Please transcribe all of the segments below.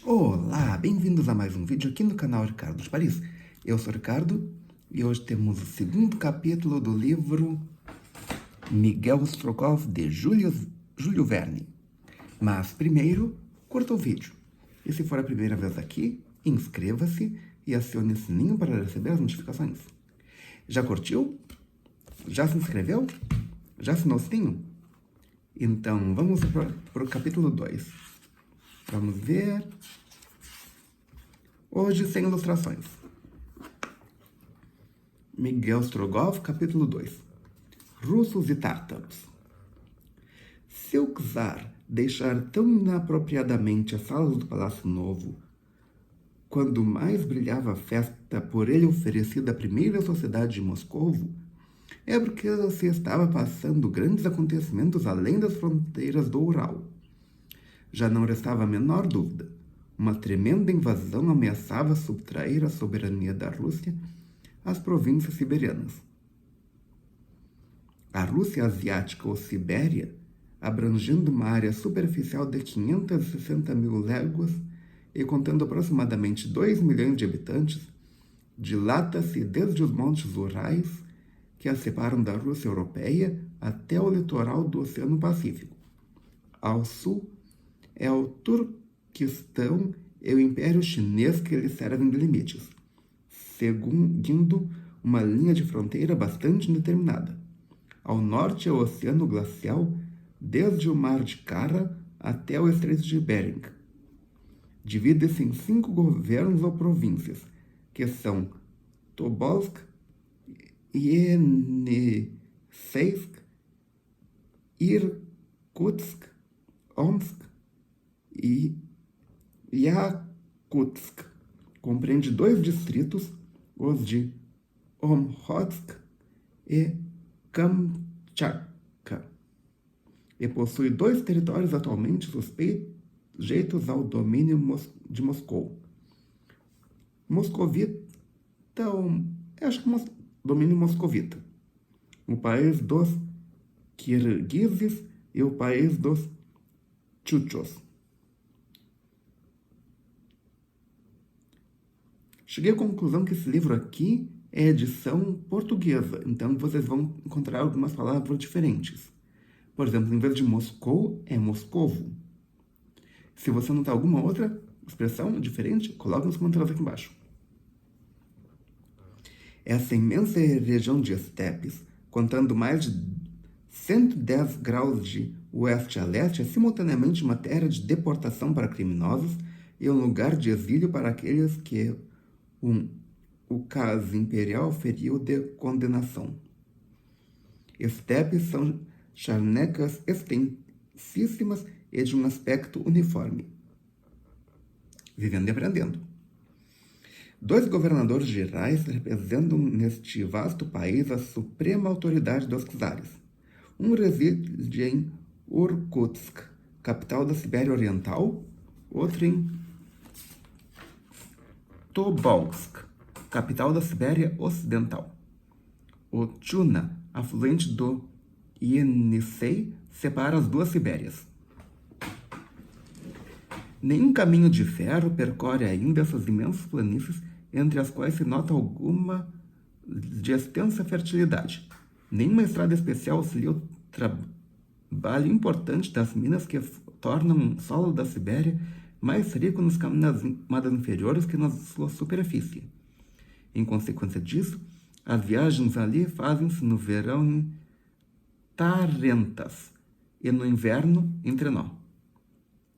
Olá, bem-vindos a mais um vídeo aqui no canal Ricardo de Paris. Eu sou o Ricardo e hoje temos o segundo capítulo do livro Miguel Strogoff de Júlio Verne. Mas primeiro, curta o vídeo. E se for a primeira vez aqui, inscreva-se e acione o sininho para receber as notificações. Já curtiu? Já se inscreveu? Já assinou o sininho? Então, vamos para o capítulo 2. Vamos ver. Hoje sem ilustrações. Miguel Strogoff, capítulo 2. Russos e tártaros. Se o czar deixar tão inapropriadamente as salas do Palácio Novo, quando mais brilhava a festa por ele oferecida à primeira sociedade de Moscovo, é porque se estava passando grandes acontecimentos além das fronteiras do Ural. Já não restava a menor dúvida. Uma tremenda invasão ameaçava subtrair a soberania da Rússia às províncias siberianas. A Rússia Asiática ou Sibéria, abrangendo uma área superficial de 560 mil léguas e contendo aproximadamente 2 milhões de habitantes, dilata-se desde os montes Urais, que a separam da Rússia europeia, até o litoral do Oceano Pacífico. Ao sul é o Turquestão e o Império Chinês que lhe servem de limites, seguindo uma linha de fronteira bastante indeterminada. Ao norte é o Oceano Glacial, desde o Mar de Kara até o Estreito de Bering. Divide-se em 5 governos ou províncias, que são Tobolsk, Yeniseisk, Irkutsk, Omsk e Yakutsk. Compreende 2 distritos, os de Omrotsk e Kamchatka, e possui 2 territórios atualmente sujeitos ao domínio de Moscou. Moscovita, acho que domínio moscovita. O país dos Kirguizes e o país dos Tchutchos. Cheguei à conclusão que esse livro aqui é edição portuguesa, então vocês vão encontrar algumas palavras diferentes. Por exemplo, em vez de Moscou, é Moscovo. Se você notar alguma outra expressão diferente, coloque nos comentários aqui embaixo. Essa imensa região de estepes, contando mais de 110 graus de oeste a leste, é simultaneamente uma terra de deportação para criminosos e um lugar de exílio para aqueles que o caso imperial feriu de condenação. Estepes são charnecas extensíssimas e de um aspecto uniforme. Vivendo e aprendendo. 2 governadores gerais representam neste vasto país a suprema autoridade dos czares. Um reside em Irkutsk, capital da Sibéria Oriental, outro em Tobolsk, capital da Sibéria Ocidental. O Tchuna, afluente do Yenisei, separa as 2 Sibérias. Nenhum caminho de ferro percorre ainda essas imensas planícies, entre as quais se nota alguma de extensa fertilidade. Nenhuma estrada especial auxilia o trabalho importante das minas que tornam o solo da Sibéria mais rico nas camadas inferiores que na sua superfície. Em consequência disso, as viagens ali fazem-se no verão em Tarentas e no inverno em trenó.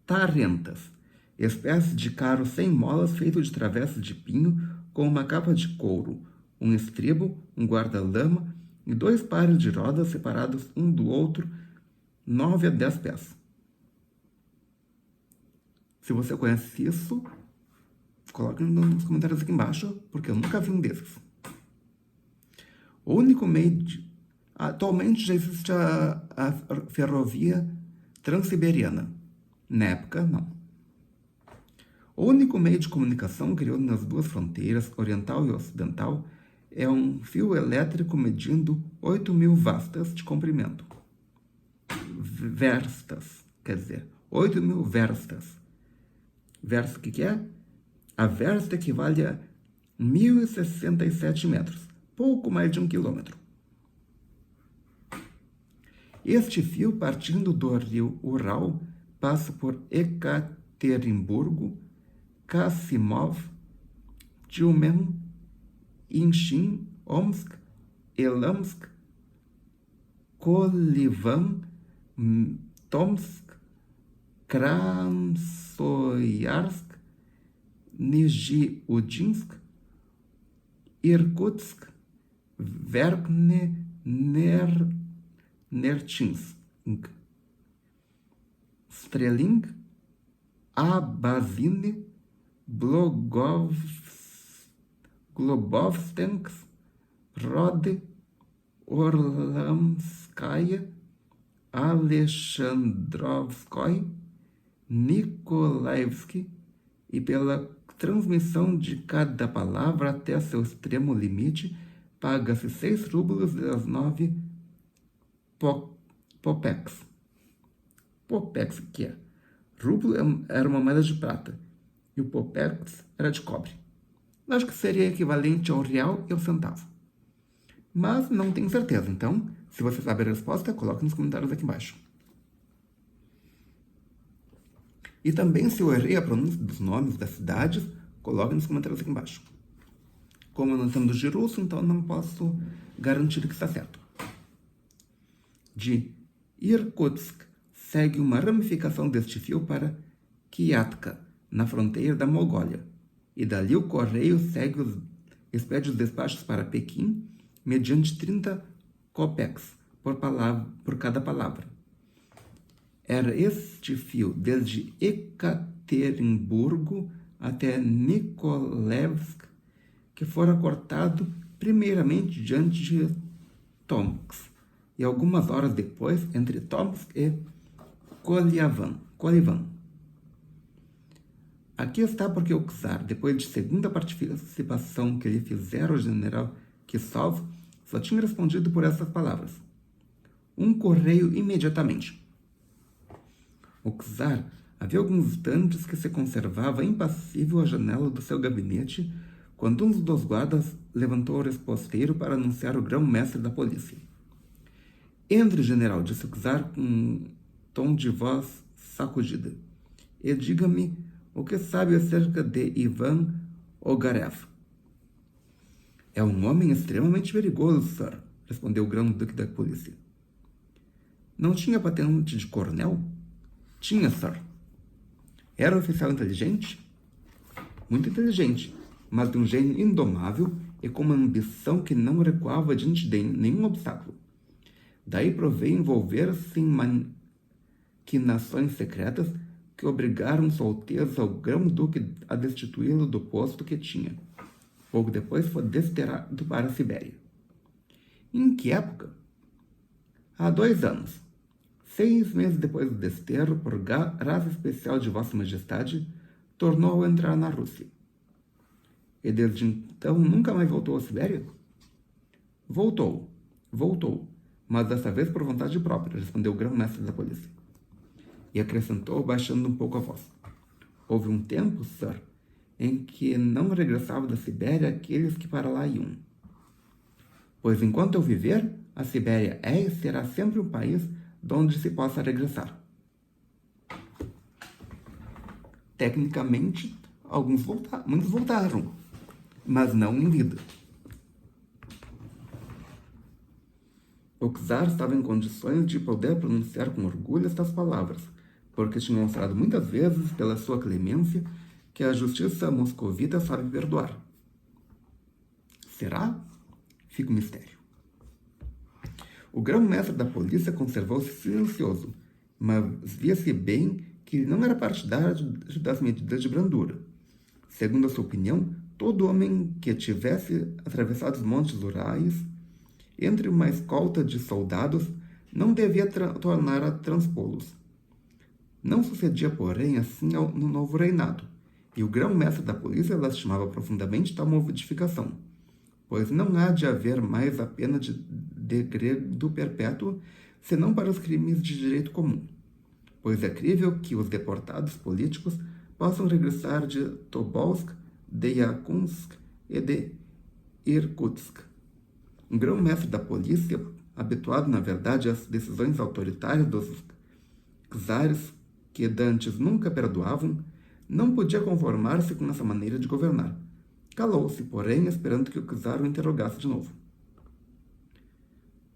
Tarentas, espécie de carro sem molas feito de travessas de pinho com uma capa de couro, um estribo, um guarda-lama e 2 pares de rodas separados um do outro 9 a 10 pés. Se você conhece isso, coloque nos comentários aqui embaixo, porque eu nunca vi um desses. O único meio de... Atualmente já existe a ferrovia Transiberiana. Na época, não. O único meio de comunicação criado nas 2 fronteiras, oriental e ocidental, é um fio elétrico medindo 8.000 vastas de comprimento. Verstas, quer dizer, 8.000 verstas, Versta, o que é? A versta equivale a 1.067 metros, pouco mais de 1 quilômetro. Este fio, partindo do rio Ural, passa por Ekaterimburgo, Kassimov, Tyumen, Inchin, Omsk, Elamsk, Kolivan, Tomsk, Krasnoyarsk, Nijiudinsk, Irkutsk, Nerchinsk, Streling, Abazine, Globovstensk, Rode, Orlamskaya, Alexandrovskoy, Nikolaevsky, e pela transmissão de cada palavra até seu extremo limite, paga-se 6 rublos das 9 popex. Popex, que é? Rublo era uma moeda de prata e o popex era de cobre. Acho que seria equivalente ao real e ao centavo. Mas não tenho certeza, então, se você sabe a resposta, coloque nos comentários aqui embaixo. E também, se eu errei a pronúncia dos nomes das cidades, coloque nos comentários aqui embaixo. Como eu não entendo de russo, então não posso garantir que está certo. De Irkutsk, segue uma ramificação deste fio para Kiatka, na fronteira da Mongólia. E dali o correio expede os despachos para Pequim, mediante 30 kopecks por cada palavra. Era este fio desde Ekaterimburgo até Nikolaevsk que fora cortado primeiramente diante de Tomsk e algumas horas depois entre Tomsk e Kolivan. Aqui está porque o czar, depois de segunda participação que lhe fizera o general Kisov, só tinha respondido por essas palavras. Um correio imediatamente. O czar havia alguns instantes que se conservava impassível à janela do seu gabinete quando um dos guardas levantou o resposteiro para anunciar o grão-mestre da polícia. Entre, general, disse o czar com um tom de voz sacudida, e diga-me o que sabe acerca de Ivan Ogarev. É um homem extremamente perigoso, sir, respondeu o grão-duque da polícia. Não tinha patente de coronel? Tinha, sir. Era um oficial inteligente? Muito inteligente, mas de um gênio indomável e com uma ambição que não recuava diante de nenhum obstáculo. Daí provei envolver-se em maquinações secretas que obrigaram Sua Alteza ao grão-duque a destituí-lo do posto que tinha. Pouco depois foi desterrado para a Sibéria. Em que época? Há 2 anos. 6 meses depois do desterro, por graça especial de Vossa Majestade, tornou a entrar na Rússia. E desde então nunca mais voltou à Sibéria? Voltou, mas dessa vez por vontade própria, respondeu o grão-mestre da polícia. E acrescentou, baixando um pouco a voz. Houve um tempo, sir, em que não regressavam da Sibéria aqueles que para lá iam. Pois enquanto eu viver, a Sibéria é e será sempre um país de onde se possa regressar. Tecnicamente, muitos voltaram, mas não em vida. O czar estava em condições de poder pronunciar com orgulho estas palavras, porque tinha mostrado muitas vezes, pela sua clemência, que a justiça moscovita sabe perdoar. Será? Fica um mistério. O grão-mestre da polícia conservou-se silencioso, mas via-se bem que não era partidário das medidas de brandura. Segundo a sua opinião, todo homem que tivesse atravessado os montes Urais entre uma escolta de soldados não devia tornar a transpô-los. Não sucedia, porém, assim no novo reinado, e o grão-mestre da polícia lastimava profundamente tal modificação, pois não há de haver mais a pena de degredo perpétuo, senão para os crimes de direito comum, pois é crível que os deportados políticos possam regressar de Tobolsk, de Yakutsk e de Irkutsk. Um grão-mestre da polícia, habituado, na verdade, às decisões autoritárias dos czares que dantes nunca perdoavam, não podia conformar-se com essa maneira de governar. Calou-se, porém, esperando que o czar o interrogasse de novo.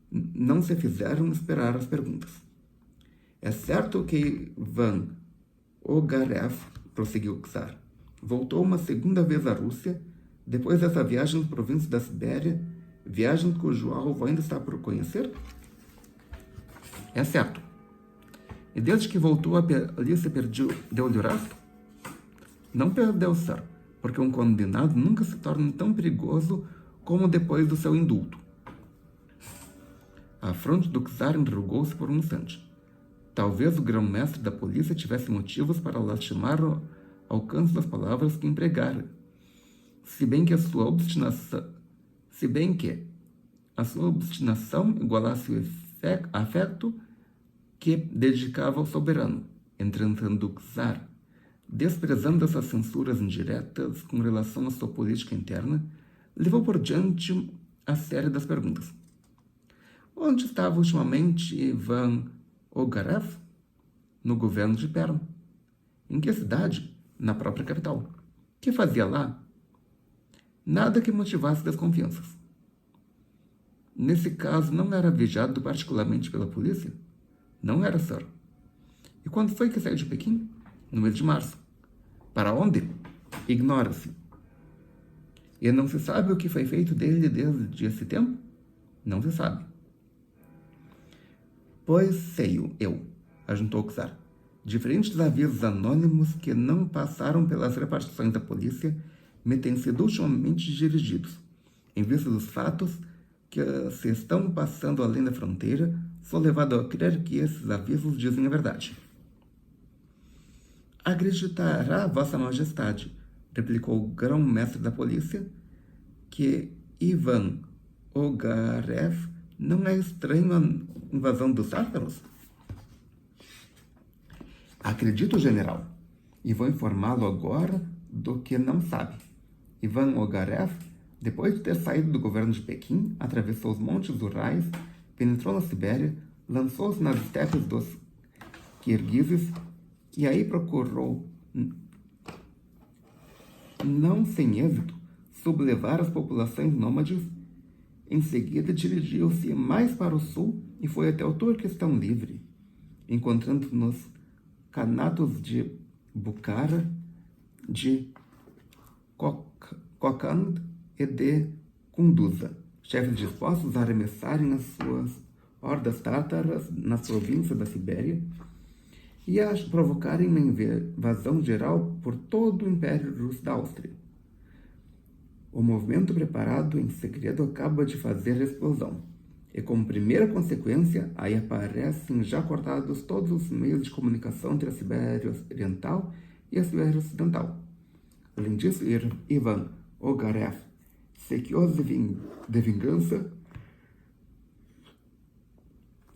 Não se fizeram esperar as perguntas. É certo que Ivan Ogarev, prosseguiu o czar, voltou uma segunda vez à Rússia, depois dessa viagem às províncias da Sibéria, viagem cujo alvo ainda está por conhecer? É certo. E desde que voltou, ali se deu-lhe o rastro? Não perdeu, sir, porque um condenado nunca se torna tão perigoso como depois do seu indulto. A fronte do czar enrugou-se por um instante. Talvez o grão-mestre da polícia tivesse motivos para lastimar o alcance das palavras que empregara, se bem que a sua obstinação igualasse o afeto que dedicava ao soberano. Entretanto, o czar, desprezando essas censuras indiretas com relação à sua política interna, levou por diante a série das perguntas. Onde estava ultimamente Ivan Ogarev? No governo de Perm. Em que cidade? Na própria capital. Que fazia lá? Nada que motivasse desconfianças. Nesse caso, não era vigiado particularmente pela polícia? Não era, sir. E quando foi que saiu de Pequim? No mês de março. Para onde? Ignora-se. E não se sabe o que foi feito dele desde esse tempo? Não se sabe. Pois sei eu, ajuntou o czar. Diferentes avisos anônimos que não passaram pelas repartições da polícia me têm sido ultimamente dirigidos. Em vista dos fatos que se estão passando além da fronteira, sou levado a crer que esses avisos dizem a verdade. Acreditará Vossa Majestade, replicou o grão-mestre da polícia, que Ivan Ogarev não é estranho à invasão dos tátaros? Acredito, general, e vou informá-lo agora do que não sabe. Ivan Ogarev, depois de ter saído do governo de Pequim, atravessou os montes Urais, penetrou na Sibéria, lançou-se nas estepes dos Kirguizes e aí procurou, não sem êxito, sublevar as populações nômades. Em seguida, dirigiu-se mais para o sul e foi até o Turquestão livre, encontrando nos canatos de Bukhara, de Kokand e de Kunduza, chefes dispostos a arremessarem as suas hordas tátaras nas províncias da Sibéria e a provocarem uma invasão geral por todo o Império Russo da Áustria. O movimento preparado em segredo acaba de fazer a explosão, e como primeira consequência, aí aparecem já cortados todos os meios de comunicação entre a Sibéria Oriental e a Sibéria Ocidental. Além disso, Ivan Ogarev, sequioso de vingança,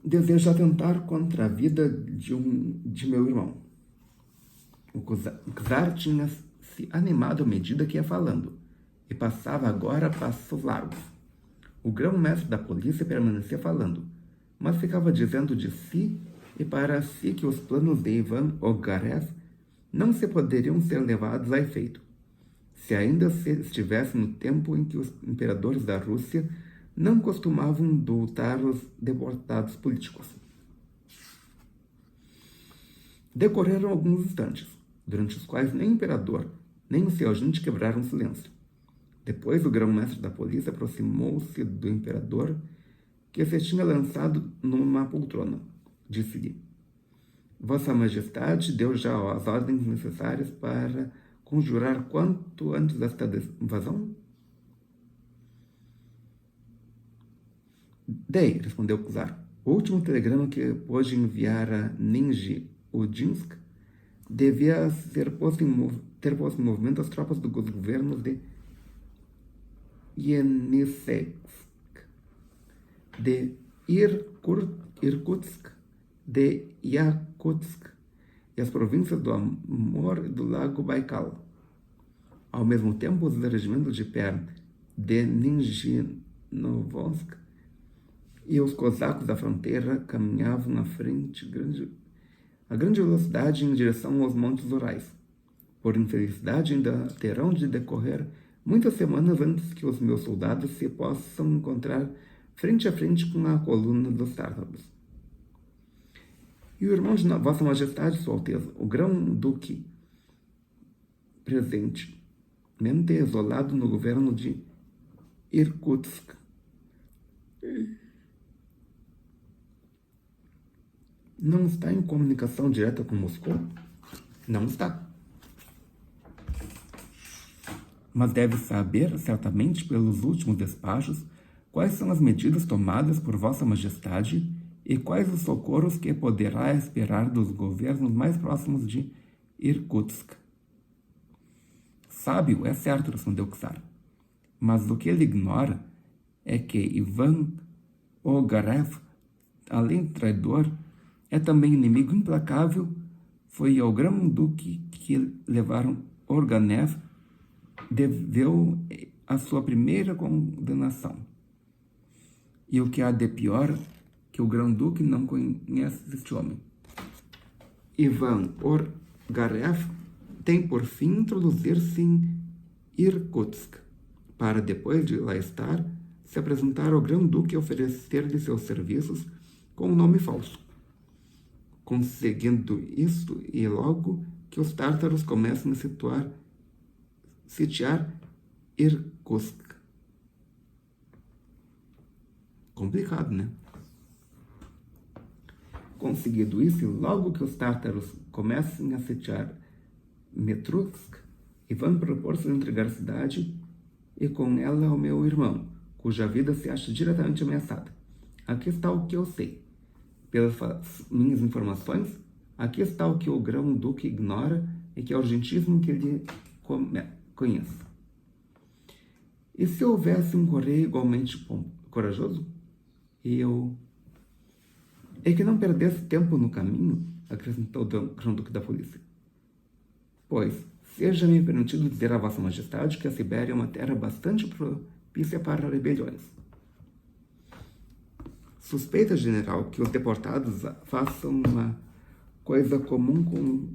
deseja atentar contra a vida de meu irmão. O czar tinha se animado à medida que ia falando, e passava agora a passos largos. O grão-mestre da polícia permanecia falando, mas ficava dizendo de si e para si que os planos de Ivan Ogarev não se poderiam ser levados a efeito, se ainda estivesse no tempo em que os imperadores da Rússia não costumavam indultar os deportados políticos. Decorreram alguns instantes, durante os quais nem o imperador, nem o seu agente quebraram o silêncio. Depois, o grão-mestre da polícia aproximou-se do imperador, que se tinha lançado numa poltrona. Disse-lhe: Vossa Majestade deu já as ordens necessárias para conjurar quanto antes desta invasão? Dei, respondeu o czar. O último telegrama que pôde enviar a Nijni-Udinsk devia ter posto em movimento as tropas dos governos de Yeniseysk, de Irkutsk, de Yakutsk e as províncias do Amur e do Lago Baikal. Ao mesmo tempo, os regimentos de Perm, de Nizhnovsk e os cosacos da fronteira caminhavam à frente a grande velocidade em direção aos Montes Urais. Por infelicidade, ainda terão de decorrer muitas semanas antes que os meus soldados se possam encontrar frente a frente com a coluna dos tártaros. E o irmão de Vossa Majestade, Sua Alteza, o Grão-Duque, presentemente isolado no governo de Irkutsk, não está em comunicação direta com Moscou? Não está. Mas deve saber, certamente, pelos últimos despachos, quais são as medidas tomadas por Vossa Majestade e quais os socorros que poderá esperar dos governos mais próximos de Irkutsk. Sábio, é certo, respondeu Czar. Mas o que ele ignora é que Ivan Ogarev, além de traidor, é também inimigo implacável. Foi ao Grão-Duque que levaram Organev, deveu a sua primeira condenação. E o que há de pior, que o Grão-Duque não conhece este homem. Ivan Orgarev tem por fim introduzir-se em Irkutsk, para depois de lá estar, se apresentar ao Grão-Duque e oferecer-lhe seus serviços com um nome falso. Conseguindo isto, e logo que os tártaros começam a sitiar Irkutsk. Complicado, né? Conseguido isso, e logo que os tártaros começam a sitiar Metrutsk, Ivan propôs-se entregar a cidade e com ela ao meu irmão, cuja vida se acha diretamente ameaçada. Aqui está o que eu sei. Pelas minhas informações, aqui está o que o Grão-Duque ignora e que é urgentíssimo que ele conheça. E se houvesse um correio igualmente corajoso? E que não perdesse tempo no caminho, acrescentou o Grão-Duque da polícia. Pois, seja-me permitido dizer a Vossa Majestade que a Sibéria é uma terra bastante propícia para rebeliões. Suspeita, general, que os deportados façam uma coisa comum com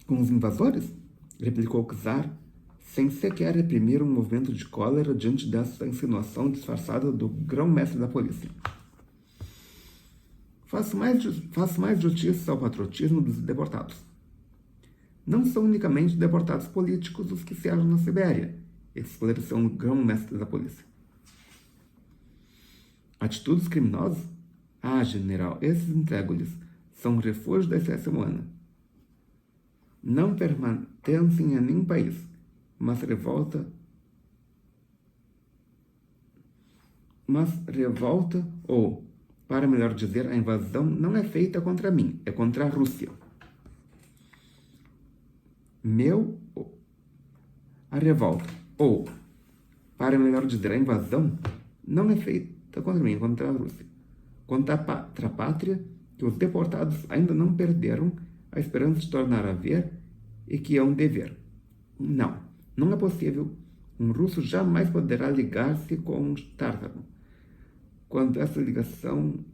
os invasores? Replicou o Czar, sem sequer reprimir um movimento de cólera diante dessa insinuação disfarçada do grão-mestre da polícia. Faço mais justiça ao patriotismo dos deportados. Não são unicamente deportados políticos os que se acham na Sibéria, esclareceu um grão-mestre da polícia. Atitudes criminosas? Ah, general, esses entrego-lhes são um refúgio da espécie humana. Não pertencem a nenhum país, mas revolta ou, para melhor dizer, a invasão não é feita contra mim, é contra a Rússia. A revolta, ou, para melhor dizer, a invasão não é feita contra mim, é contra a Rússia. Contra a pátria que os deportados ainda não perderam a esperança de tornar a ver e que é um dever. Não é possível. Um russo jamais poderá ligar-se com um tártaro. Quando esta ligação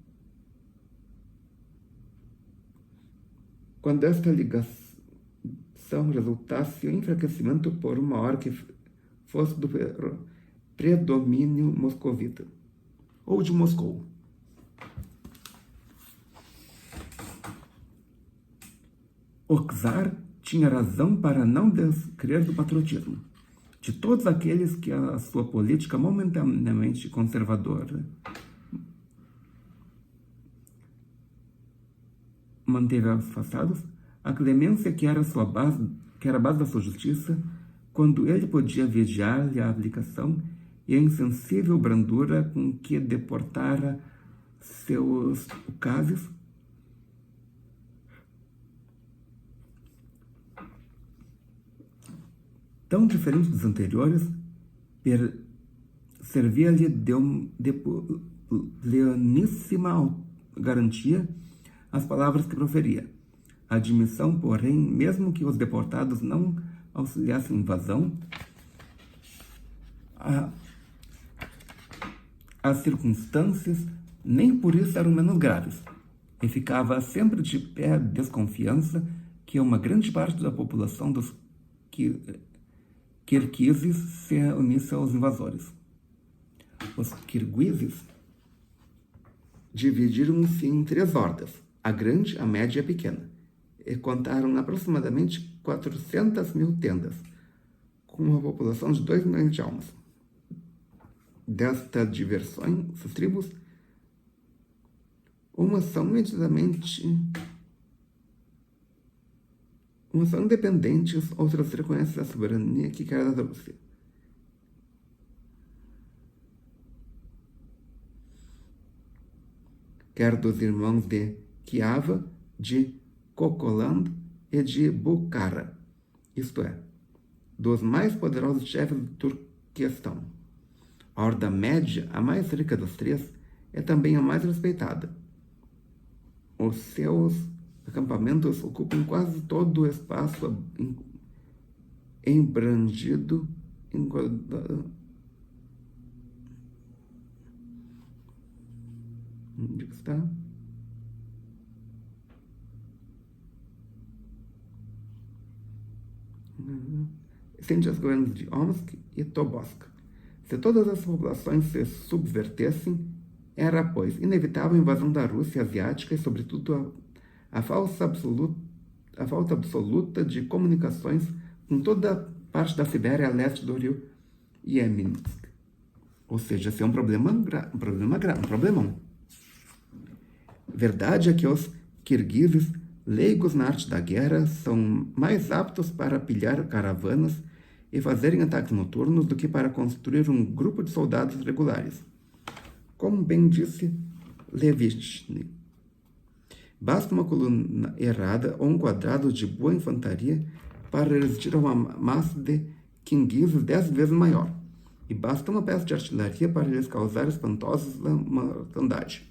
resultasse em enfraquecimento por uma hora que fosse do predomínio moscovita, ou de Moscou. O czar tinha razão para não descrer do patriotismo de todos aqueles que a sua política momentaneamente conservadora manteve afastados, a clemência que era a base da sua justiça, quando ele podia vigiar-lhe a aplicação, e a insensível brandura com que deportara seus ucases, tão diferente dos anteriores, servia-lhe de pleníssima garantia as palavras que proferia. A admissão, porém, mesmo que os deportados não auxiliassem a invasão, as circunstâncias nem por isso eram menos graves, e ficava sempre de pé a desconfiança que uma grande parte da população dos Kirguizes se unisse aos invasores. Os Kirguizes dividiram-se em 3 hordas, a grande, a média e a pequena, e contaram aproximadamente 400 mil tendas, com uma população de 2 milhões de almas. Desta diversão, essas tribos, umas são independentes, outras reconhecem a soberania que quer da Rússia. Quer dos irmãos de Kiava, de Kokoland e de Bukhara, isto é, dos mais poderosos chefes do Turquestão. A horda média, a mais rica das 3, é também a mais respeitada. Os seus acampamentos ocupam quase todo o espaço embrandido onde está? Sente os governos de Omsk e Tobolsk. Se todas as populações se subvertessem, era, pois, inevitável a invasão da Rússia asiática e, sobretudo, a falta absoluta de comunicações com toda a parte da Sibéria a leste do rio Yeminsk. Ou seja, esse é um problemão. Verdade é que os kirguizes, leigos na arte da guerra, são mais aptos para pilhar caravanas e fazerem ataques noturnos do que para construir um grupo de soldados regulares. Como bem disse Levitchny, basta uma coluna errada ou um quadrado de boa infantaria para resistir a uma massa de kirguizes 10 vezes maior, e basta uma peça de artilharia para lhes causar espantosa mortandade.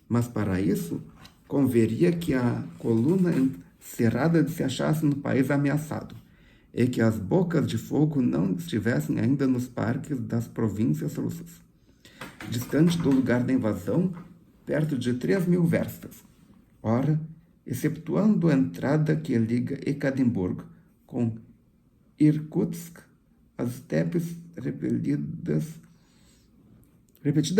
Mas para isso, converia que a coluna encerrada se achasse no país ameaçado, e que as bocas de fogo não estivessem ainda nos parques das províncias russas, distante do lugar da invasão, perto de 3.000 verstas. Ora, excetuando a entrada que liga Ekaterinburg com Irkutsk, as estepes repetidas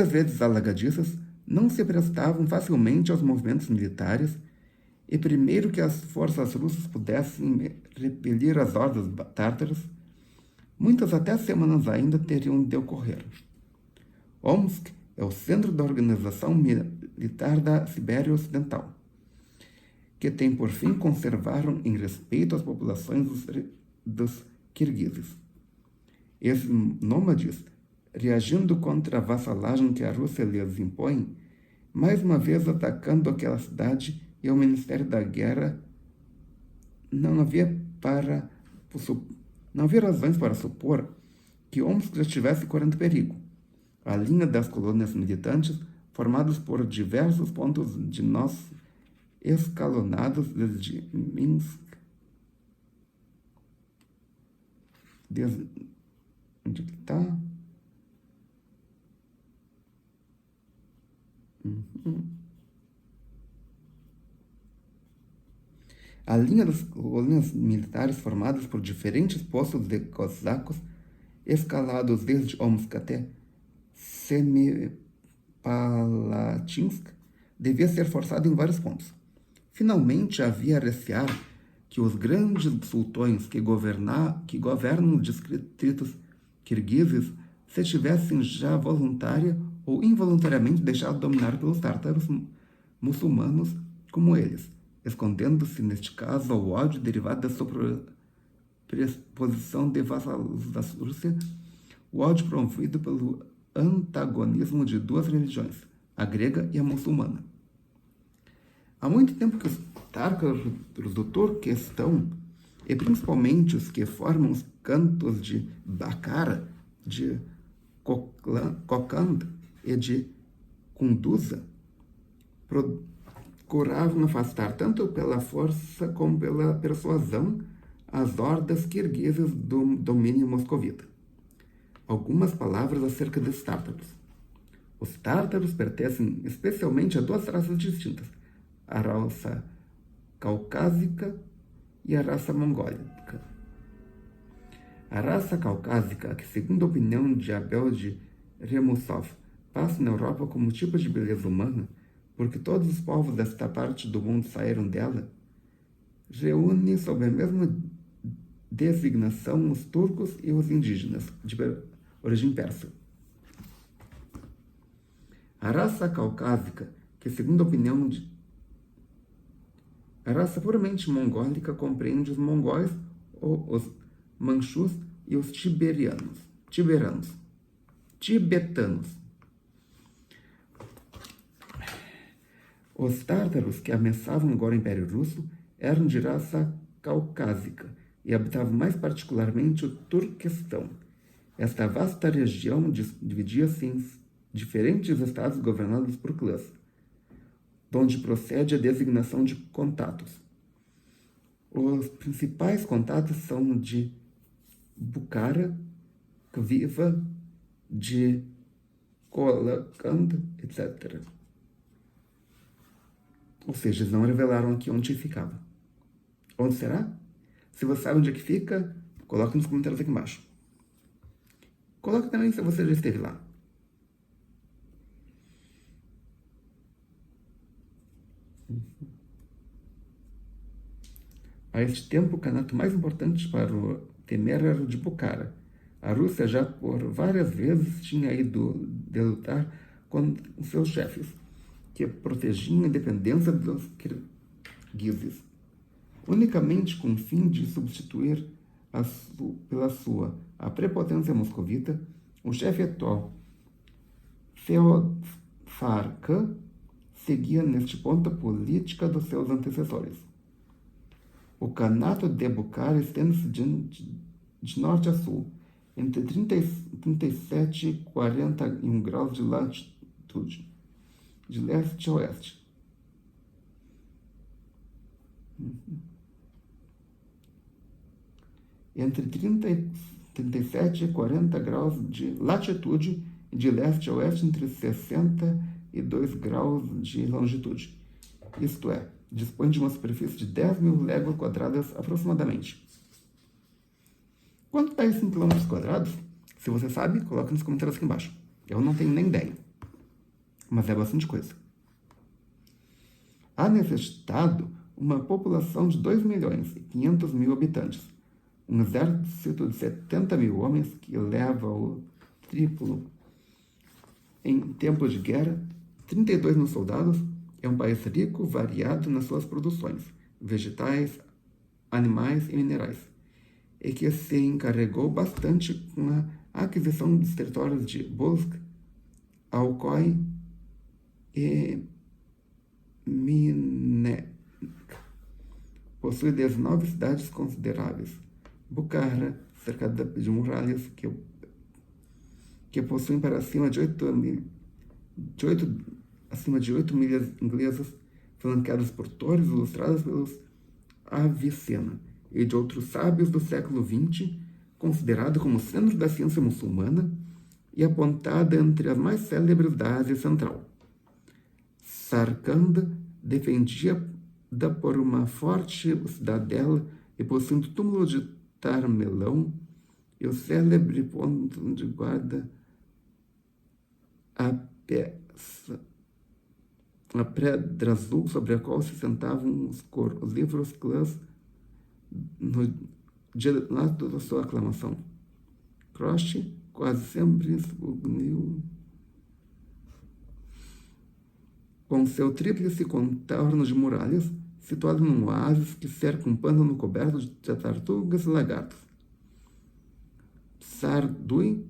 vezes alagadiças, não se prestavam facilmente aos movimentos militares, e primeiro que as forças russas pudessem repelir as hordas tártaras, muitas até semanas ainda teriam de ocorrer. Omsk é o centro da organização militar da Sibéria Ocidental, que tem por fim conservaram em respeito às populações dos kirguizes. Esses nômades, reagindo contra a vassalagem que a Rússia lhes impõe, mais uma vez atacando aquela cidade e o Ministério da Guerra, não havia razões para supor que Omsk já estivesse correndo perigo. A linha das colônias militantes, formadas por diversos pontos de nós escalonados desde Minsk, onde está? A linha das colônias militares formadas por diferentes postos de cosacos, escalados desde Omsk até Semipalatinsk, devia ser forçada em vários pontos. Finalmente, havia a recear que os grandes sultões que governam os distritos kirguizes se tivessem já voluntária ou involuntariamente deixado dominar pelos tártaros muçulmanos como eles, escondendo-se, neste caso, ao ódio derivado da sobreposição de vassalos da Rússia, o ódio promovido pelo antagonismo de 2 religiões, a grega e a muçulmana. Há muito tempo que os tártaros do Turquestão, e principalmente os que formam os cantos de Bukhara, de Kokand e de Kunduza, procuravam afastar, tanto pela força como pela persuasão, as hordas kirguisas do domínio moscovita. Algumas palavras acerca dos tártaros. Os tártaros pertencem especialmente a duas raças distintas, a raça caucásica e a raça mongólica. A raça caucásica, que segundo a opinião de Abel de Remusov, passa na Europa como tipo de beleza humana, porque todos os povos desta parte do mundo saíram dela, reúne sob a mesma designação os turcos e os indígenas, de origem persa. A raça caucásica, que segundo a opinião de... A raça puramente mongólica compreende os mongóis, os manchus e os tibetanos. Os tártaros que ameaçavam agora o Império Russo eram de raça caucásica e habitavam mais particularmente o Turquestão. Esta vasta região dividia-se em diferentes estados governados por clãs, de onde procede a designação de contatos. Os principais contatos são de Bukhara, Kviva, de Kolakand, etc. Ou seja, eles não revelaram aqui onde ficava. Onde será? Se você sabe onde é que fica, coloque nos comentários aqui embaixo. Coloque também se você já esteve lá. A este tempo, o canato mais importante para o Temer era o de Bukhara. A Rússia já por várias vezes tinha ido de lutar contra os seus chefes, que protegiam a independência dos kirguizes, unicamente com o fim de substituir pela sua a prepotência moscovita. O chefe atual, Feofar Khan, seguia neste ponto a política dos seus antecessores. O Kanato de Bukhara estende-se de norte a sul, entre 37 e 41 graus de latitude, de leste a oeste. Entre 37 e 40 graus de latitude e de leste a oeste entre 62 graus de longitude. Isto é, dispõe de uma superfície de 10.000 léguas quadradas aproximadamente. Quanto dá isso em quilômetros quadrados? Se você sabe, coloque nos comentários aqui embaixo. Eu não tenho nem ideia, mas é bastante coisa. Há nesse estado uma população de 2.500.000 habitantes, um exército de 70.000 homens que leva o triplo em tempo de guerra, 32.000 soldados. É um país rico, variado nas suas produções, vegetais, animais e minerais, e que se encarregou bastante com a aquisição dos territórios de Volsk, Alcoy e Minsk. Possui 19 cidades consideráveis. Bukhara, cercada de muralhas que possuem para acima de 8 milhas inglesas, flanqueadas por torres ilustradas pelos Avicena e de outros sábios do século XX, considerado como centro da ciência muçulmana e apontada entre as mais célebres da Ásia Central. Sarkand, defendida por uma forte cidadela e possuindo o túmulo de Tarmelão e o célebre ponto de guarda a pedra azul sobre a qual se sentavam os livros clãs no lado da sua aclamação. Krosh quase sempre uniu com seu tríplice contorno de muralhas, situado num oásis que cerca um pântano coberto de tartarugas e lagartos. Sardui,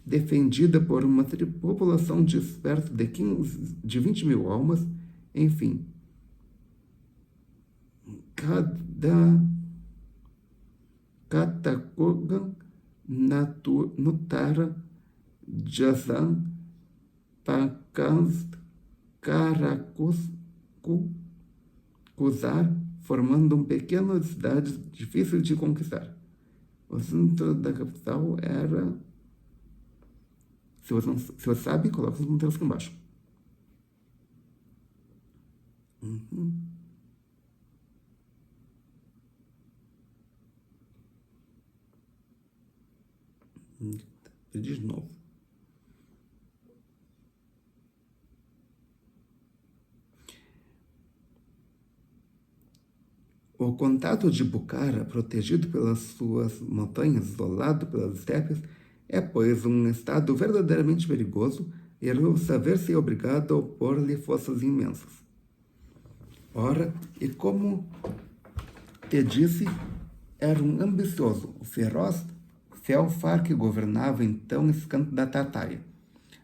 defendida por uma população de perto de 20.000 almas, enfim. Katakogan, Nutara, Jazan, Pakansk, Caracuzar, formando uma pequena cidade difícil de conquistar. O centro da capital era... Se você sabe, coloca os comentários aqui embaixo. De novo. O contato de Bukhara, protegido pelas suas montanhas, isolado pelas estepes, é, pois, um estado verdadeiramente perigoso, e Rússia ver-se obrigado a opor-lhe forças imensas. Ora, e como te disse, era um ambicioso, feroz Feofar que governava então esse canto da Tatária,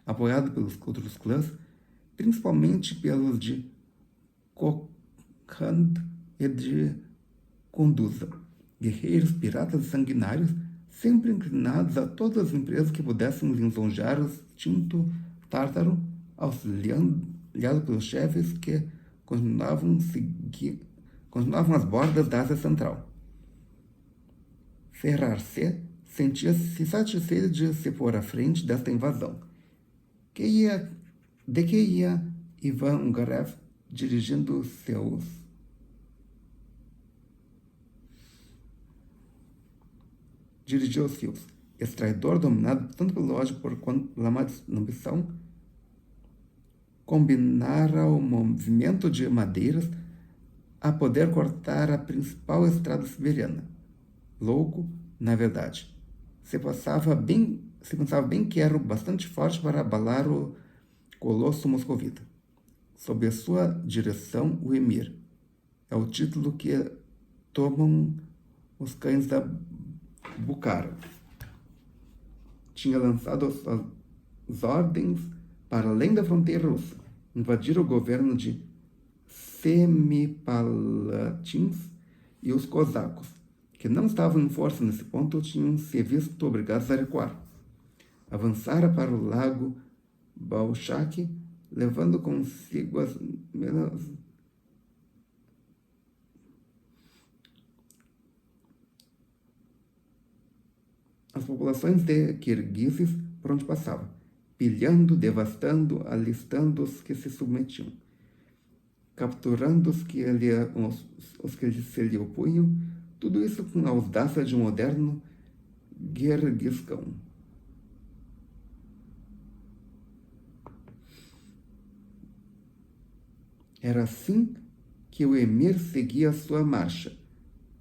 apoiado pelos outros clãs, principalmente pelos de Kokhand e de Kunduza, guerreiros, piratas e sanguinários, sempre inclinados a todas as empresas que pudessem lisonjear o extinto tártaro, auxiliado pelos chefes que continuavam às bordas da Ásia Central. Ferrar-se sentia-se satisfeito de se pôr à frente desta invasão. De que ia Ivan Ungarev dirigindo os seus fios. Esse traidor, dominado tanto pelo ódio quanto pela ambição, combinara o movimento de madeiras a poder cortar a principal estrada siberiana. Louco, na verdade. Se pensava bem que era bastante forte para abalar o colosso moscovita. Sob a sua direção, o Emir. É o título que tomam os cães da Bukhara. Tinha lançado as ordens para além da fronteira russa, invadir o governo de Semipalatins e os cosacos, que não estavam em força nesse ponto, tinham se visto obrigados a recuar. Avançara para o lago Balshak, levando consigo as populações de Kirguizes por onde passava, pilhando, devastando, alistando os que se submetiam, capturando os que se lhe opunham, tudo isso com a audácia de um moderno Guerguiscão. Era assim que o Emir seguia sua marcha,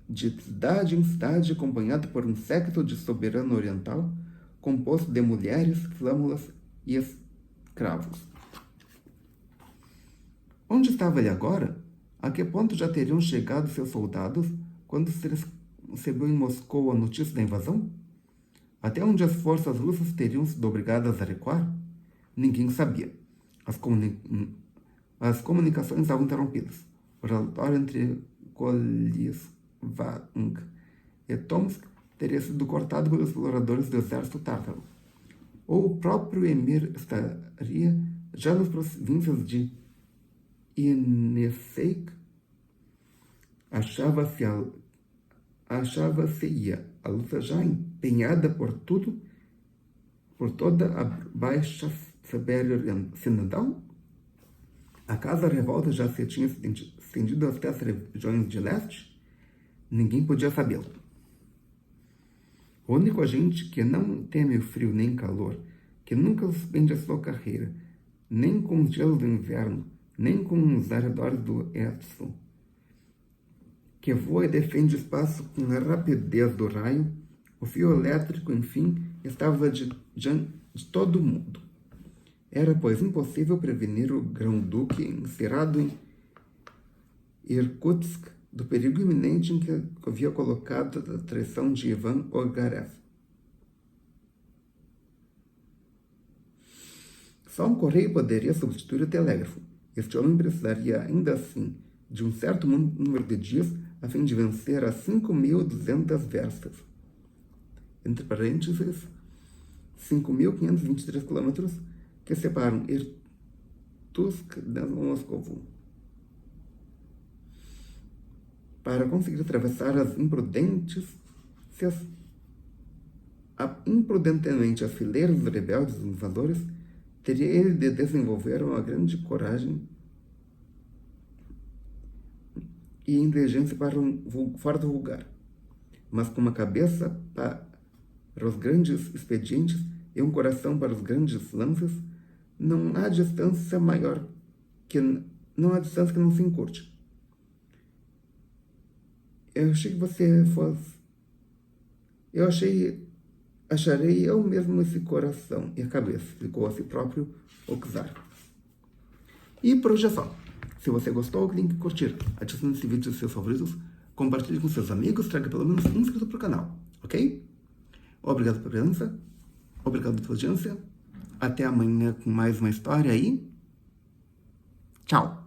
de cidade em cidade, acompanhado por um séquito de soberano oriental, composto de mulheres, flâmulas e escravos. Onde estava ele agora? A que ponto já teriam chegado seus soldados quando se recebeu em Moscou a notícia da invasão? Até onde as forças russas teriam sido obrigadas a recuar? Ninguém sabia. As comunicações estavam interrompidas. O relatório entre Kolyazvang e Tomsk teria sido cortado pelos exploradores do exército tártaro. Ou o próprio Emir estaria já nas províncias de Yenisseik. Achava-se-ia a luta já empenhada por toda a Baixa Sibéria Ocidental? Acaso a revolta já se tinha estendido até as regiões de leste? Ninguém podia sabê-lo. O único agente que não teme o frio nem calor, que nunca suspende a sua carreira, nem com os gelos do inverno, nem com os arredores do Etso, que voa e defende o espaço com a rapidez do raio, o fio elétrico, enfim, estava diante de todo mundo. Era, pois, impossível prevenir o grão-duque encerrado em Irkutsk do perigo iminente em que havia colocado a traição de Ivan Ogarev. Só um correio poderia substituir o telégrafo. Este homem precisaria, ainda assim, de um certo número de dias a fim de vencer as 5.200 verstas, entre parênteses, 5.523 quilômetros, que separam Irkutsk Tusk de Moscovo. Para conseguir atravessar imprudentemente as fileiras dos rebeldes e invasores, teria ele de desenvolver uma grande coragem e inteligência fora do vulgar, mas com uma cabeça para os grandes expedientes e um coração para os grandes lances, não há distância que não se encurte. Acharei eu mesmo esse coração e a cabeça, explicou a si próprio o czar. E projeção. Se você gostou, clique em curtir, adicione esse vídeo aos seus favoritos, compartilhe com seus amigos, traga pelo menos um inscrito para o canal, ok? Obrigado pela presença, obrigado pela audiência, até amanhã com mais uma história e tchau!